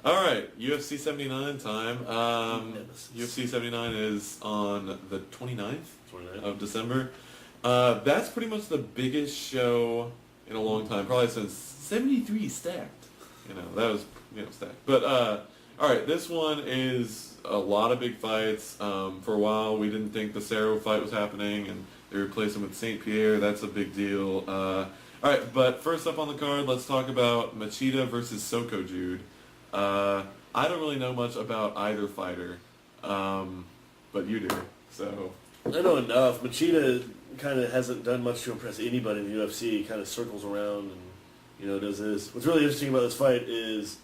All right, UFC 79 time. UFC 79 is on the 29th of December. That's pretty much the biggest show in a long time, probably since 73 stacked. That was, stacked. But, all right, this one is a lot of big fights. For a while, we didn't think the Cerro fight was happening, and they replaced him with St. Pierre. That's a big deal. All right, but first up on the card, let's talk about Machida versus Soko Jude. I don't really know much about either fighter, but you do, so... I know enough. Machida kind of hasn't done much to impress anybody in the UFC. He kind of circles around and, does this. What's really interesting about this fight is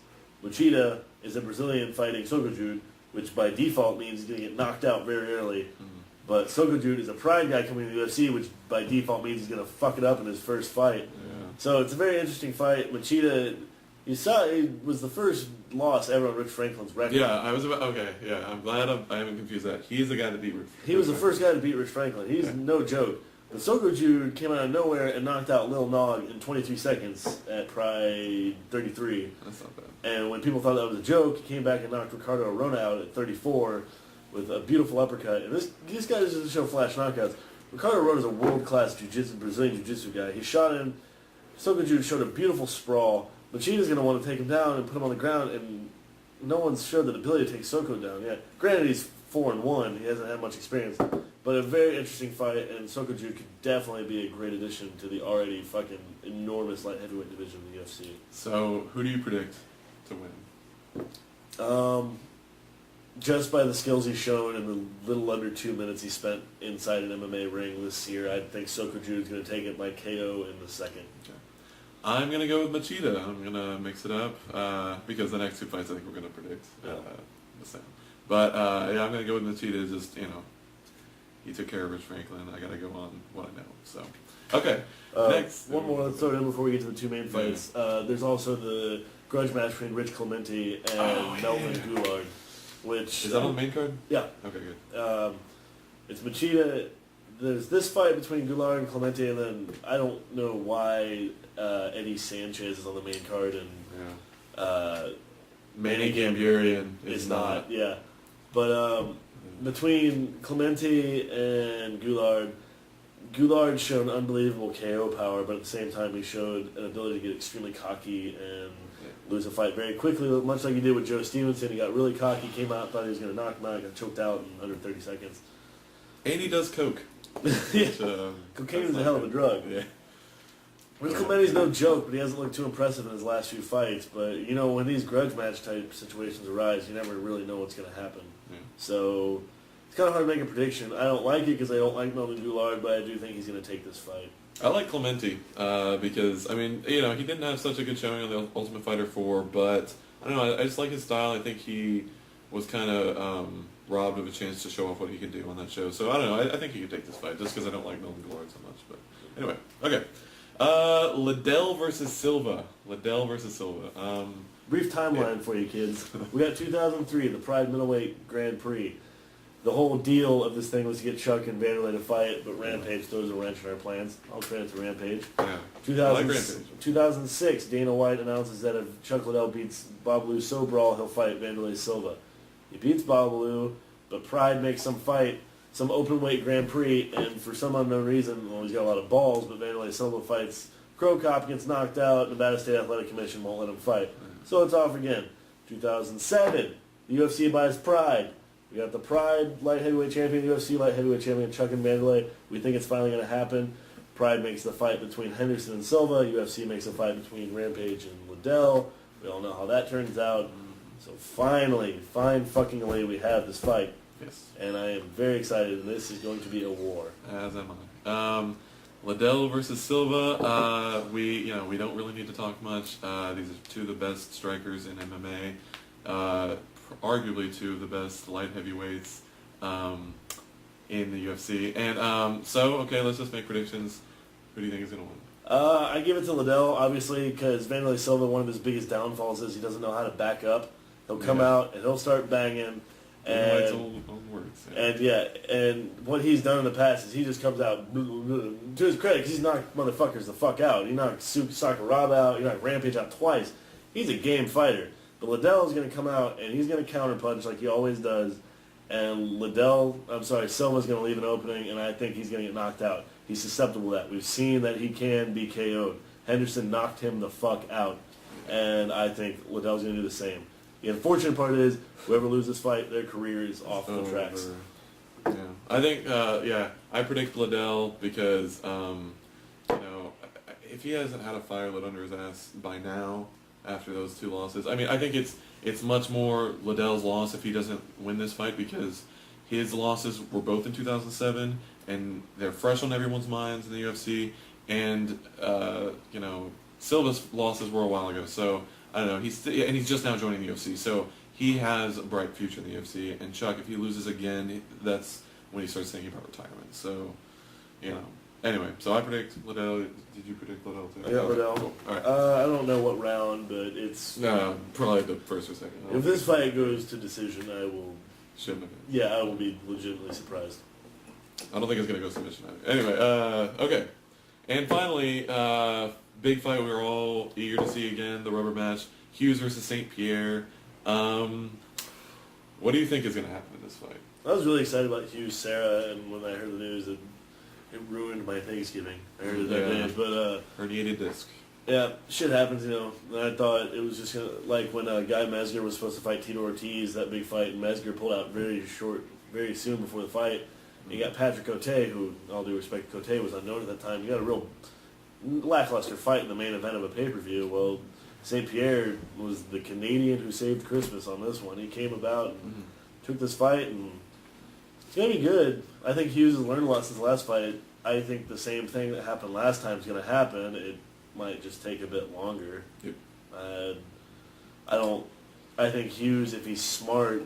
Machida is a Brazilian fighting Soko Jude, which by default means he's going to get knocked out very early. Mm-hmm. But Soko Jude is a Pride guy coming to the UFC, which by default means he's going to fuck it up in his first fight. Yeah. So it's a very interesting fight. Machida... it was the first loss ever on Rich Franklin's record. Yeah, I'm glad I haven't confused that. He's the guy that beat Rich Franklin. He was the first guy to beat Rich Franklin. He's no joke. But Soko Jude came out of nowhere and knocked out Lil Nog in 23 seconds at Pride 33. That's not bad. And when people thought that was a joke, he came back and knocked Ricardo Arona out at 34 with a beautiful uppercut. And this guy doesn't show flash knockouts. Ricardo Arona is a world-class Brazilian jiu-jitsu guy. He shot him. Soko Jude showed a beautiful sprawl. Machida's going to want to take him down and put him on the ground, and no one's showed the ability to take Soko down yet. Granted, he's 4-1. He hasn't had much experience. But a very interesting fight, and Soko Jude could definitely be a great addition to the already fucking enormous light heavyweight division of the UFC. So, who do you predict to win? Just by the skills he's shown in the little under 2 minutes he spent inside an MMA ring this year, I think Soko Jude's going to take it by KO in the second. Okay. I'm going to go with Machida. I'm going to mix it up because the next two fights I think we're going to predict the same. But, I'm going to go with Machida. Just, he took care of Rich Franklin. I got to go on what I know. So, okay. Next. One more. Let's throw it in before we get to the two main fights. Yeah. There's also the grudge match between Rich Clemente and Melvin Goulart. Which, is that on the main card? Yeah. Okay, good. It's Machida. There's this fight between Goulart and Clemente, and then I don't know why Eddie Sanchez is on the main card and Manny Gamburian is not. Yeah. But between Clemente and Goulart showed unbelievable KO power, but at the same time he showed an ability to get extremely cocky and lose a fight very quickly, much like he did with Joe Stevenson. He got really cocky, came out, thought he was going to knock him out, got choked out in under 30 seconds. And he does coke. Which, cocaine is a hell of a drug. Yeah. Rich Clemente's no joke, but he hasn't looked too impressive in his last few fights. But, when these grudge match type situations arise, you never really know what's going to happen. Yeah. So, it's kind of hard to make a prediction. I don't like it because I don't like Melvin Goulart, but I do think he's going to take this fight. I like Clemente because, he didn't have such a good showing on the Ultimate Fighter 4, but, I don't know, I just like his style. I think he was kind of robbed of a chance to show off what he could do on that show. So, I don't know, I think he could take this fight, just because I don't like Melvin Goulart so much. But, anyway, okay. Liddell versus Silva. Brief timeline for you kids. We got 2003, the Pride Middleweight Grand Prix. The whole deal of this thing was to get Chuck and Wanderlei to fight, but Rampage throws a wrench in our plans. I'll trade it to Rampage. Yeah. I like Rampage. 2006, Dana White announces that if Chuck Liddell beats Babalu Sobral, he'll fight Wanderlei Silva. He beats Babalu, but Pride makes some open weight Grand Prix, and for some unknown reason, he's got a lot of balls, but Wanderlei Silva fights Crow Cop, gets knocked out, Nevada State Athletic Commission won't let him fight. So it's off again. 2007, the UFC buys Pride. We got the Pride light heavyweight champion, UFC light heavyweight champion, Chuck and Wanderlei. We think it's finally going to happen. Pride makes the fight between Henderson and Silva. UFC makes a fight between Rampage and Liddell. We all know how that turns out. So finally, fine fucking way, we have this fight. Yes. And I am very excited, and this is going to be a war. As am I. Liddell versus Silva. We don't really need to talk much. These are two of the best strikers in MMA. Arguably two of the best light heavyweights in the UFC. And let's just make predictions. Who do you think is going to win? I give it to Liddell, obviously, because Wanderlei Silva, one of his biggest downfalls is he doesn't know how to back up. He'll come out and he'll start banging. And what he's done in the past is he just comes out, to his credit, because he's knocked motherfuckers the fuck out. He knocked Sakuraba out, he knocked Rampage out twice. He's a game fighter. But Liddell is going to come out, and he's going to counterpunch like he always does. And Silva's going to leave an opening, and I think he's going to get knocked out. He's susceptible to that. We've seen that he can be KO'd. Henderson knocked him the fuck out, and I think Liddell's going to do the same. The unfortunate part is, whoever loses this fight, their career is off the tracks. Yeah, I think, I predict Liddell because, if he hasn't had a fire lit under his ass by now, after those 2 losses, I mean, I think it's much more Liddell's loss if he doesn't win this fight because his losses were both in 2007, and they're fresh on everyone's minds in the UFC, and, Silva's losses were a while ago, so, I don't know, he's just now joining the UFC, so he has a bright future in the UFC, and Chuck, if he loses again, that's when he starts thinking about retirement, so, anyway, so I predict Liddell. Did you predict Liddell too? I got Liddell. Cool. All right. I don't know what round, but it's... No, probably the first or second. If this fight goes to decision, I will... Shouldn't have been. Yeah, I will be legitimately surprised. I don't think it's going to go submission. Anyway, okay. And finally, big fight we were all eager to see again, the rubber match, Hughes versus St. Pierre. What do you think is going to happen in this fight? I was really excited about Hughes, Sarah, and when I heard the news, it ruined my Thanksgiving. I heard it that day, but... herniated disc. Yeah, shit happens, And I thought it was just going to... Like when Guy Mesger was supposed to fight Tito Ortiz, that big fight, and Mesger pulled out very soon before the fight. And you got Patrick Cote, who, all due respect, Cote was unknown at that time. You got a real lackluster fight in the main event of a pay-per-view. Well, St. Pierre was the Canadian who saved Christmas on this one. He came about and took this fight, and it's going to be good. I think Hughes has learned a lot since the last fight. I think the same thing that happened last time is going to happen. It might just take a bit longer. Yep. I think Hughes, if he's smart,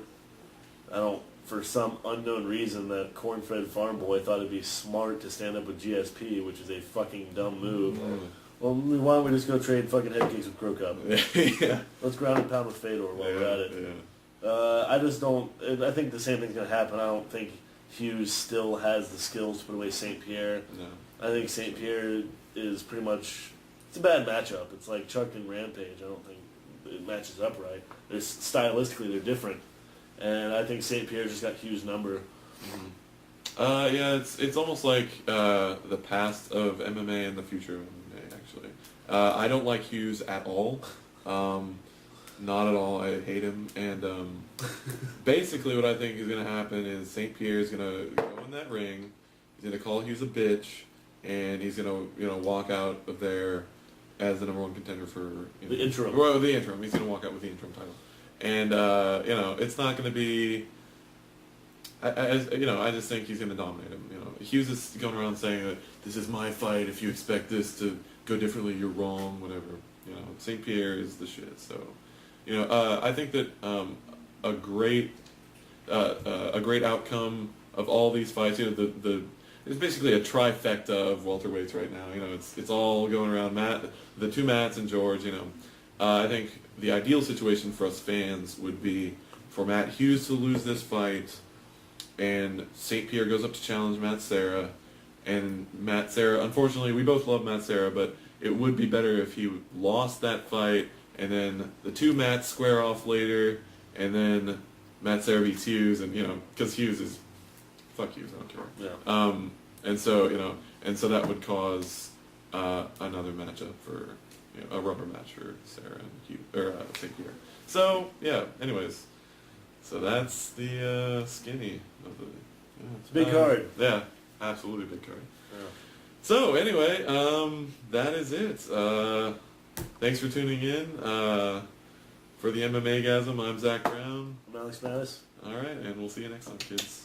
for some unknown reason, that corn-fed farm boy thought it'd be smart to stand up with GSP, which is a fucking dumb move. Well, why don't we just go trade fucking head kicks with Crow Cup? Yeah. Let's ground and pound with Fedor while we're at it. Yeah. I just don't... I think the same thing's going to happen. I don't think Hughes still has the skills to put away St. Pierre. No. I think St. Pierre is pretty much... It's a bad matchup. It's like Chuck and Rampage. I don't think it matches up right. Stylistically, they're different. And I think St. Pierre's just got Hughes' number. Yeah, it's almost like the past of MMA and the future of MMA, actually. I don't like Hughes at all. Not at all. I hate him. And basically what I think is going to happen is St. Pierre's going to go in that ring, he's going to call Hughes a bitch, and he's going to walk out of there as the number 1 contender for... the interim. Well, the interim. He's going to walk out with the interim title. And, it's not going to be... I just think he's going to dominate him. Hughes is going around saying that this is my fight. If you expect this to go differently, you're wrong. Whatever. St. Pierre is the shit. So, I think that a great outcome of all these fights. It's basically a trifecta of welterweights right now. It's all going around. The 2 Matts and George. I think the ideal situation for us fans would be for Matt Hughes to lose this fight, and St. Pierre goes up to challenge Matt Serra, and Matt Serra, unfortunately, we both love Matt Serra, but it would be better if he lost that fight, and then the 2 Matts square off later, and then Matt Serra beats Hughes, and, because Hughes is, fuck Hughes, I don't care. Yeah. And so that would cause another matchup for, a rubber match for Sarah and Hughes, or St. Pierre. So, yeah, anyways. So that's the skinny of the... Yeah, it's a big card. Yeah, absolutely big card. Yeah. So, anyway, that is it. Thanks for tuning in. For the MMAgasm, I'm Zach Brown. I'm Alex Mattis. All right, and we'll see you next time, kids.